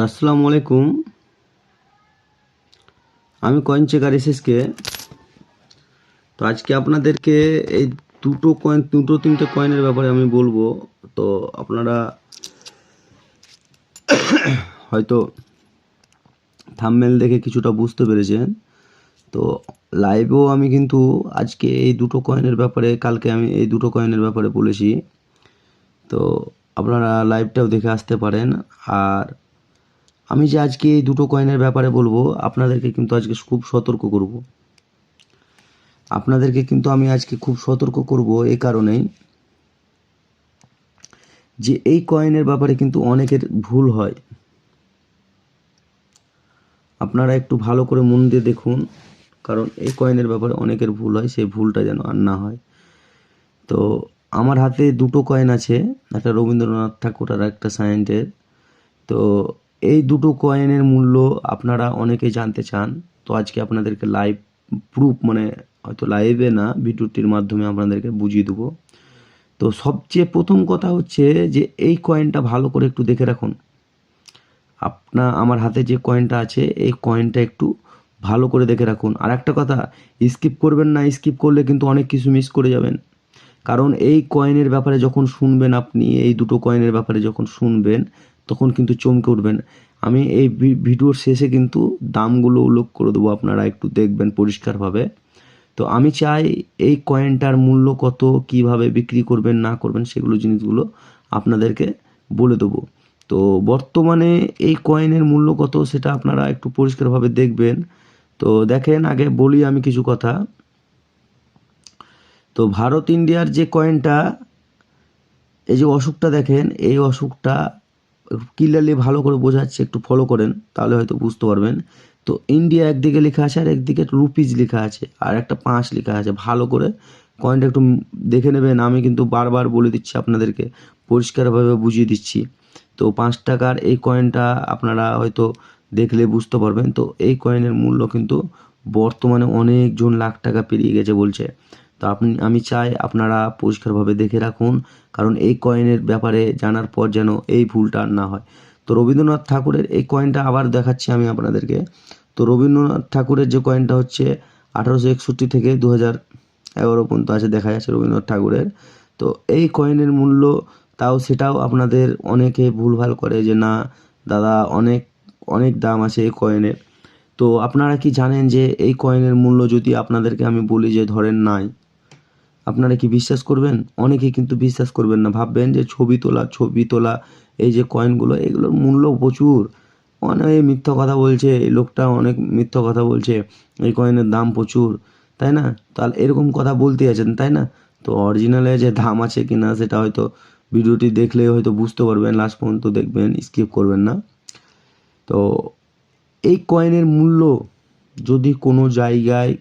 তো আসসালামু আলাইকুম। আমি কয়েন চেকার এসএসকে। তো আজকে আপনাদেরকে এই দুটো তিনটে কয়েনের ব্যাপারে আমি বলবো। তো আপনারা হয়তো থাম্বনেল দেখে কিছুটা বুঝতে পেরেছেন। তো লাইভেও আমি কিন্তু আজকে এই দুটো কয়েনের ব্যাপারে, কালকে আমি এই দুটো কয়েনের ব্যাপারে বলেছি। তো আপনারা লাইভটাও দেখে আসতে পারেন। আর আমি যে আজকে এই দুটো কয়েনের ব্যাপারে বলবো, আপনাদেরকে কিন্তু আজকে খুব সতর্ক করব। আপনাদেরকে কিন্তু আমি আজকে খুব সতর্ক করব এই কারণেই যে এই কয়েনের ব্যাপারে কিন্তু অনেকের ভুল হয়। আপনারা একটু ভালো করে মন দিয়ে দেখুন, কারণ এই কয়েনের ব্যাপারে অনেকের ভুল হয়, সেই ভুলটা যেন আর না হয়। তো আমার হাতে দুটো কয়েন আছে, একটা রবীন্দ্রনাথ ঠাকুর আর একটা সায়েন্টের। তো এই দুটো কয়েনের মূল্য আপনারা অনেকেই জানতে চান। তো আজকে আপনাদেরকে লাইভ প্রুফ, মানে হয়তো লাইভে না, ভিডিওটির মাধ্যমে আপনাদেরকে বুঝিয়ে দেবো। তো সবচেয়ে প্রথম কথা হচ্ছে যে এই কয়েনটা ভালো করে একটু দেখে রাখুন। আমার হাতে যে কয়েনটা আছে, এই কয়েনটা একটু ভালো করে দেখে রাখুন। আর একটা কথা, স্কিপ করবেন না, স্কিপ করলে কিন্তু অনেক কিছু মিস করে যাবেন। কারণ এই কয়েনের ব্যাপারে যখন শুনবেন, আপনি এই দুটো কয়েনের ব্যাপারে যখন শুনবেন, তখন কিন্তু চমকে উঠবেন। আমি এই ভিডিওর শেষে কিন্তু দামগুলো উল্লেখ করে দেবো, আপনারা একটু দেখবেন পরিষ্কারভাবে। তো আমি চাই এই কয়েনটার মূল্য কত, কিভাবে বিক্রি করবেন না করবেন, সেগুলো জিনিসগুলো আপনাদেরকে বলে দেবো। তো বর্তমানে এই কয়েনের মূল্য কত সেটা আপনারা একটু পরিষ্কারভাবে দেখবেন। তো দেখেন, আগে বলি আমি কিছু কথা। তো ভারত ইন্ডিয়ার যে কয়েনটা, এই যে অশোকটা দেখেন, এই অশোকটা ক্লিয়ারলি ভালো করে বোঝাচ্ছে, একটু ফলো করেন তাহলে হয়তো বুঝতে পারবেন। তো ইন্ডিয়া একদিকে লেখা আছে আর একদিকে রুপিজ লেখা আছে আর একটা 5 লেখা আছে। ভালো করে কয়েনটা একটু দেখে নেবেন। আমি কিন্তু বারবার বলে দিচ্ছি আপনাদেরকে, পরিষ্কারভাবে বুঝিয়ে দিচ্ছি। তো 5 টাকার এই কয়েনটা আপনারা হয়তো দেখলে বুঝতে পারবেন। তো এই কয়েনের মূল্য কিন্তু বর্তমানে অনেকজন লাখ টাকা পেরিয়ে গেছে বলছে। তো আমি চাই আপনারা পরিষ্কারভাবে দেখে রাখুন, কারণ এই কয়েনের ব্যাপারে জানার পর যেন এই ভুলটা আর না হয়। তো রবীন্দ্রনাথ ঠাকুরের এই কয়েনটা আবার দেখাচ্ছি আমি আপনাদেরকে। তো রবীন্দ্রনাথ ঠাকুরের যে কয়েনটা হচ্ছে 1861 থেকে 2011 পর্যন্ত আছে, দেখা যাচ্ছে রবীন্দ্রনাথ ঠাকুরের। তো এই কয়েনের মূল্য, সেটাও আপনাদের অনেকে ভুলভাল করে যে না দাদা, অনেক অনেক দাম আছে এই কয়েনের। তো আপনারা কি জানেন যে এই কয়েনের মূল্য যদি আপনাদেরকে আমি বলি যে ধরেন নাই, আপনারা কি বিশ্বাস করবেন? অনেকে কিন্তু বিশ্বাস করবেন না, ভাববেন যে ছবি তোলা এই যে কয়েনগুলো, এগুলোর মূল্য প্রচুর। অনেক মিথ্যা কথা বলছে, এই লোকটা অনেক মিথ্যা কথা বলছে, এই কয়েনের দাম প্রচুর, তাই না? তাহলে এরকম কথা বলতে আছেন, তাই না? তো অরিজিনালে যে দাম আছে কি না সেটা হয়তো ভিডিওটি দেখলে হয়তো বুঝতে পারবেন, লাস্ট পর্যন্ত দেখবেন, স্কিপ করবেন না। তো এই কয়েনের মূল্য যদি কোনো জায়গায়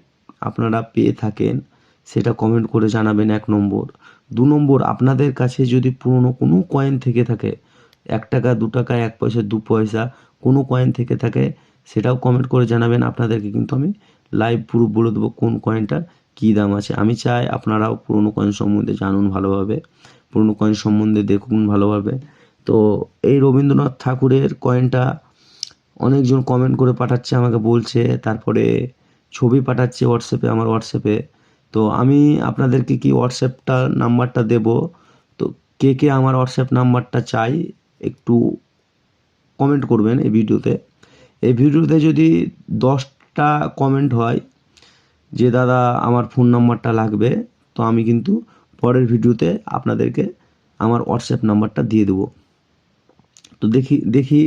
আপনারা পেয়ে থাকেন, সেটা কমেন্ট করে জানাবেন, 1 নম্বর। 2 নম্বর, আপনাদের কাছে যদি পুরনো কোনো কয়েন থেকে থাকে, 1 টাকা 2 টাকা 1 পয়সা 2 পয়সা কোনো কয়েন থেকে থাকে, সেটাও কমেন্ট করে জানাবেন। আপনাদেরকে কিন্তু আমি লাইভ প্রুফ বলে দেবো কোন কয়েনটার কী দাম আছে। আমি চাই আপনারাও পুরনো কয়েন সম্বন্ধে জানুন ভালোভাবে, পুরনো কয়েন সম্বন্ধে দেখুন ভালোভাবে। তো এই রবীন্দ্রনাথ ঠাকুরের কয়েনটা অনেকজন কমেন্ট করে পাঠাচ্ছে আমাকে, বলছে, তারপরে ছবি পাঠাচ্ছে হোয়াটসঅ্যাপে, আমার হোয়াটসঅ্যাপে। তো আমি আপনাদেরকে কি হোয়াটসঅ্যাপটা নাম্বারটা দেব। তো কে কে আমার হোয়াটসঅ্যাপ নাম্বারটা চাই একটু কমেন্ট করবেন এই ভিডিওতে। এই ভিডিওতে যদি 10টা কমেন্ট হয় যে দাদা আমার ফোন নাম্বারটা লাগবে, তো আমি কিন্তু পরের ভিডিওতে আপনাদেরকে আমার হোয়াটসঅ্যাপ নাম্বারটা দিয়ে দেবো। তো দেখি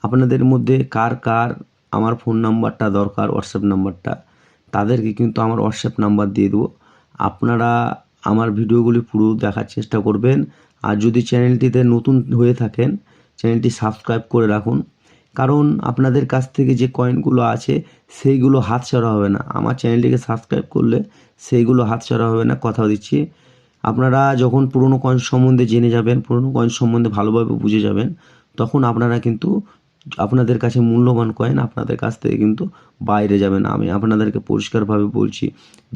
আপনাদের মধ্যে কার কার আমার ফোন নাম্বারটা দরকার, হোয়াটসঅ্যাপ নাম্বারটা, তাদেরকে কিন্তু আমার হোয়াটসঅ্যাপ নাম্বার দিয়ে দেবো। আপনারা আমার ভিডিওগুলি পুরো দেখার চেষ্টা করবেন। আর যদি চ্যানেলটিতে নতুন হয়ে থাকেন, চ্যানেলটি সাবস্ক্রাইব করে রাখুন, কারণ আপনাদের কাছ থেকে যে কয়েনগুলো আছে সেইগুলো হাতছাড়া হবে না। আমার চ্যানেলটিকে সাবস্ক্রাইব করলে সেইগুলো হাতছাড়া হবে না, কথা দিচ্ছি। আপনারা যখন পুরনো কয়েন সম্বন্ধে জেনে যাবেন, পুরনো কয়েন সম্বন্ধে ভালোভাবে বুঝে যাবেন, তখন আপনারা কিন্তু আপনাদের কাছে মূল্যবান কয়েন আপনাদের কাছ থেকে কিন্তু বাইরে যাবে না। আমি আপনাদেরকে পরিষ্কারভাবে বলছি,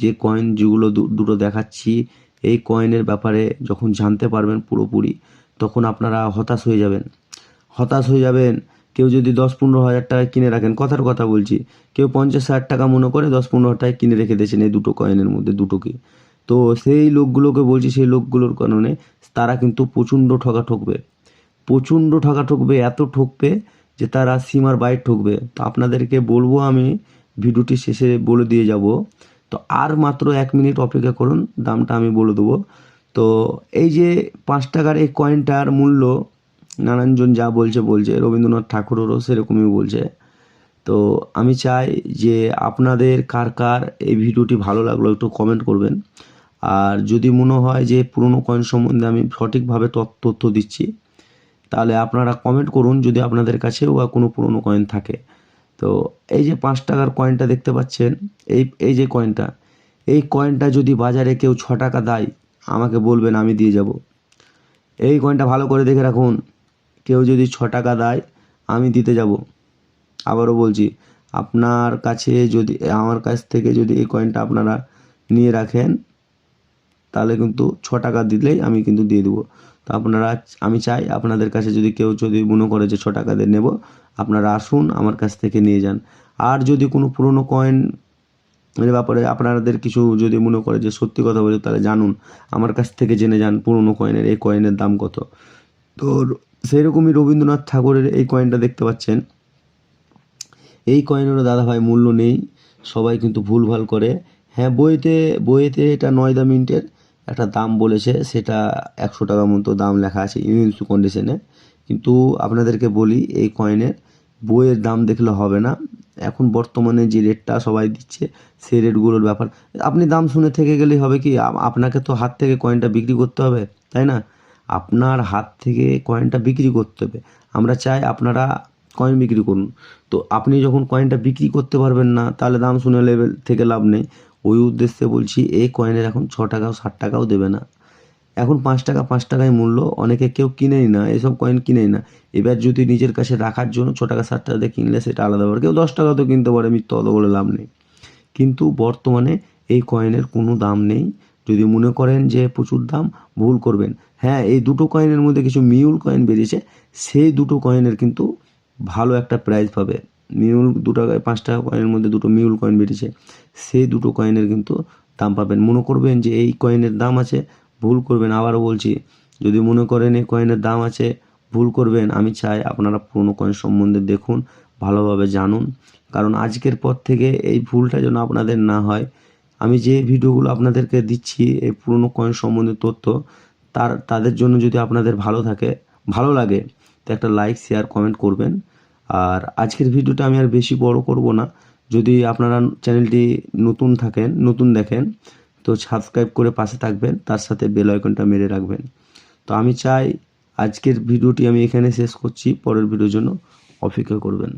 যে কয়েন যেগুলো দুটো দেখাচ্ছি, এই কয়েনের ব্যাপারে যখন জানতে পারবেন পুরোপুরি, তখন আপনারা হতাশ হয়ে যাবেন, হতাশ হয়ে যাবেন কেউ যদি 10-15 হাজার টাকায় কিনে রাখেন, কথার কথা বলছি, কেউ 50-60 টাকা মনে করে 10-15 টাকায় কিনে রেখে দিয়েছেন এই দুটো কয়েনের মধ্যে দুটোকে। তো সেই লোকগুলোকে বলছি, সেই লোকগুলোর কারণে তারা কিন্তু প্রচণ্ড ঠকবে, প্রচণ্ড ঠকবে, এত ঠকবে যে তারা সীমার বাইরে ঠকবে। তো আপনাদেরকে বলবো, আমি ভিডিওটি শেষে বলে দিয়ে যাব। তো আর মাত্র 1 মিনিট অপেক্ষা করুন, দামটা আমি বলে দেবো। তো এই যে 5 টাকার এই কয়েনটার মূল্য নানানজন যা বলছে, রবীন্দ্রনাথ ঠাকুরেরও সেরকমই বলছে। তো আমি চাই যে আপনাদের কার কার এই ভিডিওটি ভালো লাগলো একটু কমেন্ট করবেন। আর যদি মনে হয় যে পুরনো কয়েন সম্বন্ধে আমি সঠিকভাবে তথ্য দিচ্ছি, তাহলে আপনারা কমেন্ট করুন যদি আপনাদের কাছেও বা কোনো পুরনো কয়েন থাকে। তো এই যে 5 টাকার কয়েনটা দেখতে পাচ্ছেন, এই যে কয়েনটা, এই কয়েনটা যদি বাজারে কেউ 6 টাকা দেয় আমাকে বলবেন, আমি দিয়ে যাব। এই কয়েনটা ভালো করে দেখে রাখুন, কেউ যদি 6 টাকা দেয় আমি দিতে যাব। আবারও বলছি, আপনার কাছে যদি, আমার কাছ থেকে যদি এই কয়েনটা আপনারা নিয়ে রাখেন, তাহলে কিন্তু 6 টাকা দিলেই আমি কিন্তু দিয়ে দেবো। তো আপনারা, আমি চাই আপনাদের কাছে যদি কেউ যদি মনে করে যে 6 টাকা দিয়ে নেব, আপনারা আসুন আমার কাছ থেকে নিয়ে যান। আর যদি কোনো পুরনো কয়েন এর ব্যাপারে আপনাদের কিছু যদি মনে করে যে সত্যি কথা বলে, তাহলে জানুন, আমার কাছ থেকে জেনে যান পুরনো কয়েনের এই কয়েনের দাম কত। তো সেরকমই রবীন্দ্রনাথ ঠাকুরের এই কয়েনটা দেখতে পাচ্ছেন, এই কয়েনেরও দাদাভাই মূল্য নেই, সবাই কিন্তু ভুলভাল করে। হ্যাঁ, বইয়েতে এটা 9 মিনিটের একটা দাম বলেছে, সেটা 100 টাকা মতো দাম লেখা আছে ইউএনসি কন্ডিশনে। কিন্তু আপনাদেরকে বলি, এই কয়েনের বইয়ের দাম দেখলে হবে না। এখন বর্তমানে যে রেটটা সবাই দিচ্ছে, সেই রেটগুলোর ব্যাপার, আপনি দাম শুনে থেকে গেলেই হবে কি, আপনাকে তো হাত থেকে কয়েনটা বিক্রি করতে হবে, তাই না? আপনার হাত থেকে কয়েনটা বিক্রি করতে হবে। আমরা চাই আপনারা কয়েন বিক্রি করুন। তো আপনি যখন কয়েনটা বিক্রি করতে পারবেন না, তাহলে দাম শুনে লেভেল থেকে লাভ নেই। ওই উদ্দেশ্যে বলছি, এই কয়েনের এখন 6 টাকাও 60 টাকাও দেবে না। এখন 5 টাকায় মূল্য, অনেকে কেউ কিনেই না, এসব কয়েন কিনেই না। এবার যদি নিজের কাছে রাখার জন্য 6 টাকা 60 টাকা দিয়ে কিনলে সেটা আলাদা ব্যাপার, কেউ 10 টাকাতেও কিনতে পারে, মিথ্যা কথা বলে লাভ নেই। কিন্তু বর্তমানে এই কয়েনের কোনো দাম নেই। যদি মনে করেন যে প্রচুর দাম, ভুল করবেন। হ্যাঁ, এই দুটো কয়েনের মধ্যে কিছু মিউল কয়েন বেরিয়েছে, সেই দুটো কয়েনের কিন্তু ভালো একটা প্রাইস পাবে। মিউল 2 টাকায় 5 টাকা কয়েনের মধ্যে দুটো মিউল কয়েন বেরিয়েছে, সেই দুটো কয়েনের কিন্তু দাম পাবেন। মনে করবেন যে এই কয়েনের দাম আছে, ভুল করবেন। আবারও বলছি, যদি মনে করেন এই কয়েনের দাম আছে, ভুল করবেন। আমি চাই আপনারা পুরনো কয়েন সম্বন্ধে দেখুন, ভালোভাবে জানুন, কারণ আজকের পর থেকে এই ভুলটা যেন আপনাদের না হয়। আমি যে ভিডিওগুলো আপনাদেরকে দিচ্ছি এই পুরনো কয়েন সম্বন্ধে তথ্য, তাদের জন্য যদি আপনাদের ভালো লাগে, তো একটা লাইক, শেয়ার, কমেন্ট করবেন। আর আজকের ভিডিওটা আমি আর বেশি বড় করব না। যদি আপনারা চ্যানেলটি নতুন দেখেন, তো সাবস্ক্রাইব করে পাশে থাকবেন, তার সাথে বেল আইকনটা মেরে রাখবেন। তো আমি চাই আজকের ভিডিওটি আমি এখানে শেষ করছি, পরের ভিডিওর জন্য অপেক্ষা করবেন।